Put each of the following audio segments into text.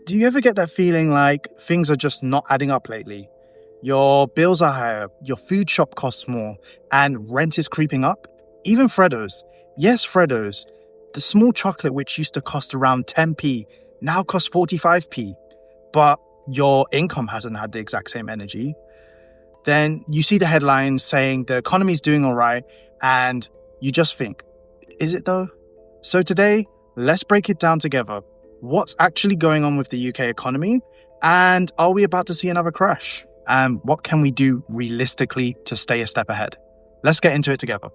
Do you ever get that feeling like things are just not adding up lately? Your bills are higher, your food shop costs more, and rent is creeping up? Even Freddo's. Yes, Freddo's. The small chocolate which used to cost around 10p now costs 45p. But your income hasn't had the exact same energy. Then you see the headlines saying the economy's doing all right, and you just think, is it though? So today, let's break it down together. What's actually going on with the UK economy? And are we about to see another crash? And what can we do realistically to stay a step ahead? Let's get into it together.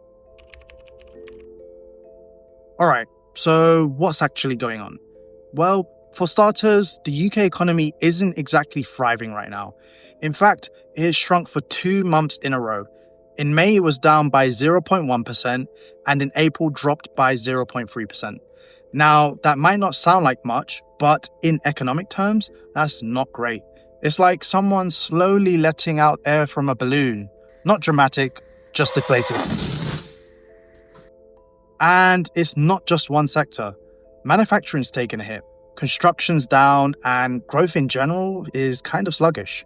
All right, so what's actually going on? Well, for starters, the UK economy isn't exactly thriving right now. In fact, it has shrunk for 2 months in a row. In May, it was down by 0.1%, and in April, dropped by 0.3%. Now, that might not sound like much, but in economic terms, that's not great. It's like someone slowly letting out air from a balloon. Not dramatic, just deflated. And it's not just one sector. Manufacturing's taken a hit, construction's down, and growth in general is kind of sluggish.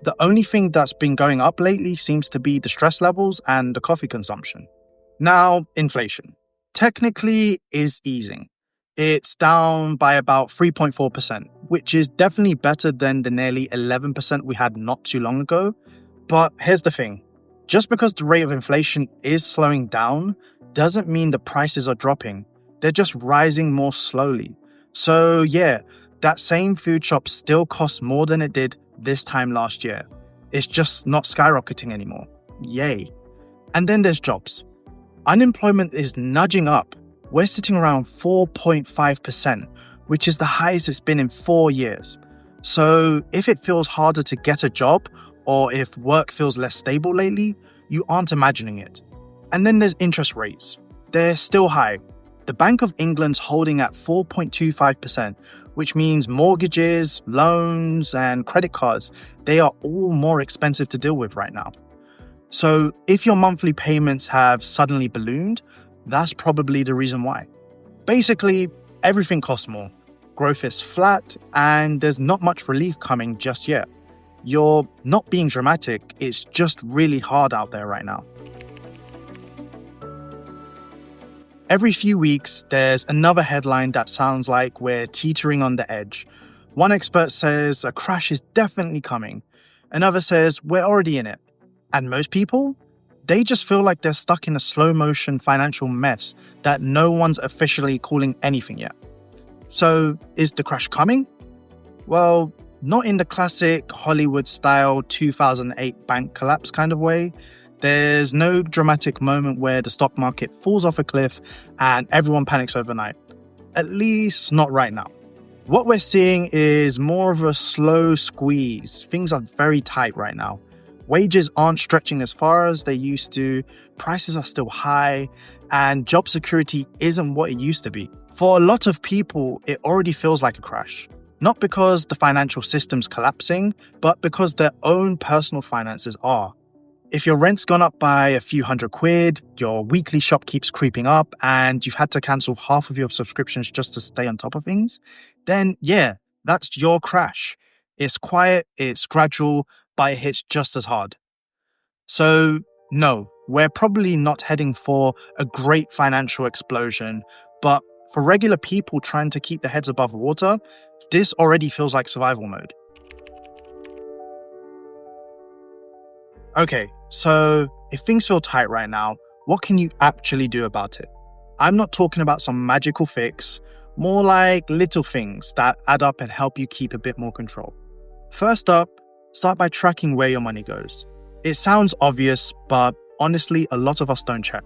The only thing that's been going up lately seems to be the stress levels and the coffee consumption. Now, inflation. Technically is easing. It's down by about 3.4%, which is definitely better than the nearly 11% we had not too long ago. But here's the thing. Just because the rate of inflation is slowing down doesn't mean the prices are dropping. They're just rising more slowly. So yeah, that same food shop still costs more than it did this time last year. It's just not skyrocketing anymore. Yay. And then there's jobs. Unemployment is nudging up. We're sitting around 4.5%, which is the highest it's been in 4 years. So if it feels harder to get a job, or if work feels less stable lately, you aren't imagining it. And then there's interest rates. They're still high. The Bank of England's holding at 4.25%, which means mortgages, loans, and credit cards, they are all more expensive to deal with right now. So if your monthly payments have suddenly ballooned, that's probably the reason why. Basically, everything costs more. Growth is flat, and there's not much relief coming just yet. You're not being dramatic, it's just really hard out there right now. Every few weeks, there's another headline that sounds like we're teetering on the edge. One expert says a crash is definitely coming. Another says we're already in it. And most people, they just feel like they're stuck in a slow-motion financial mess that no one's officially calling anything yet. So, is the crash coming? Well, not in the classic Hollywood-style 2008 bank collapse kind of way. There's no dramatic moment where the stock market falls off a cliff and everyone panics overnight. At least not right now. What we're seeing is more of a slow squeeze. Things are very tight right now. Wages aren't stretching as far as they used to, prices are still high, and job security isn't what it used to be. For a lot of people, it already feels like a crash. Not because the financial system's collapsing, but because their own personal finances are. If your rent's gone up by a few £100, your weekly shop keeps creeping up, and you've had to cancel half of your subscriptions just to stay on top of things, then yeah, that's your crash. It's quiet, it's gradual, but it hits just as hard. So no, we're probably not heading for a great financial explosion, but for regular people trying to keep their heads above water, this already feels like survival mode. Okay, so if things feel tight right now, what can you actually do about it? I'm not talking about some magical fix, more like little things that add up and help you keep a bit more control. First up, start by tracking where your money goes. It sounds obvious, but honestly, a lot of us don't check.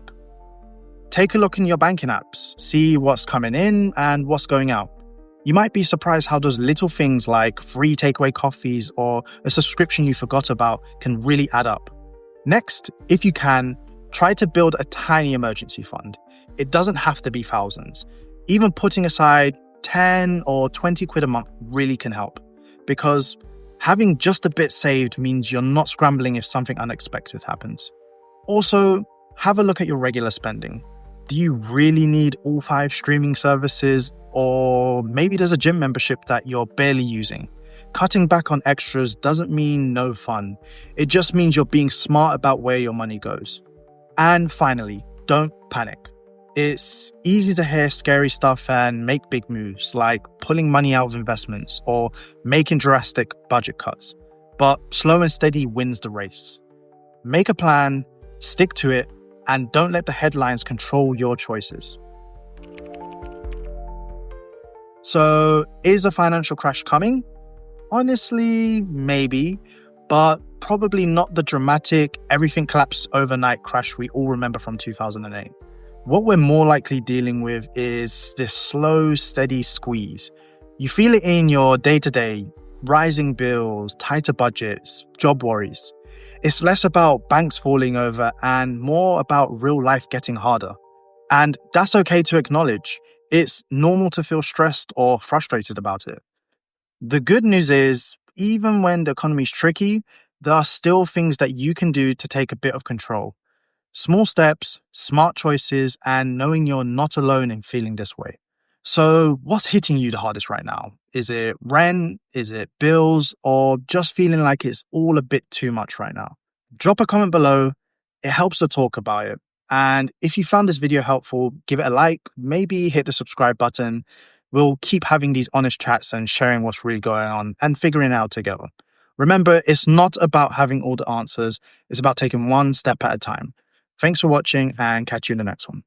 Take a look in your banking apps, see what's coming in and what's going out. You might be surprised how those little things like free takeaway coffees or a subscription you forgot about can really add up. Next, if you can, try to build a tiny emergency fund. It doesn't have to be thousands. Even putting aside 10 or 20 quid a month really can help, because having just a bit saved means you're not scrambling if something unexpected happens. Also, have a look at your regular spending. Do you really need all 5 streaming services? Or maybe there's a gym membership that you're barely using. Cutting back on extras doesn't mean no fun. It just means you're being smart about where your money goes. And finally, don't panic. It's easy to hear scary stuff and make big moves, like pulling money out of investments or making drastic budget cuts. But slow and steady wins the race. Make a plan, stick to it, and don't let the headlines control your choices. So, is a financial crash coming? Honestly, maybe, but probably not the dramatic, everything collapsed overnight crash we all remember from 2008. What we're more likely dealing with is this slow, steady squeeze. You feel it in your day-to-day, rising bills, tighter budgets, job worries. It's less about banks falling over and more about real life getting harder. And that's okay to acknowledge. It's normal to feel stressed or frustrated about it. The good news is, even when the economy's tricky, there are still things that you can do to take a bit of control. Small steps, smart choices, and knowing you're not alone in feeling this way. So, what's hitting you the hardest right now? Is it rent? Is it bills? Or just feeling like it's all a bit too much right now? Drop a comment below. It helps to talk about it. And if you found this video helpful, give it a like, maybe hit the subscribe button. We'll keep having these honest chats and sharing what's really going on and figuring it out together. Remember, it's not about having all the answers. It's about taking one step at a time. Thanks for watching and catch you in the next one.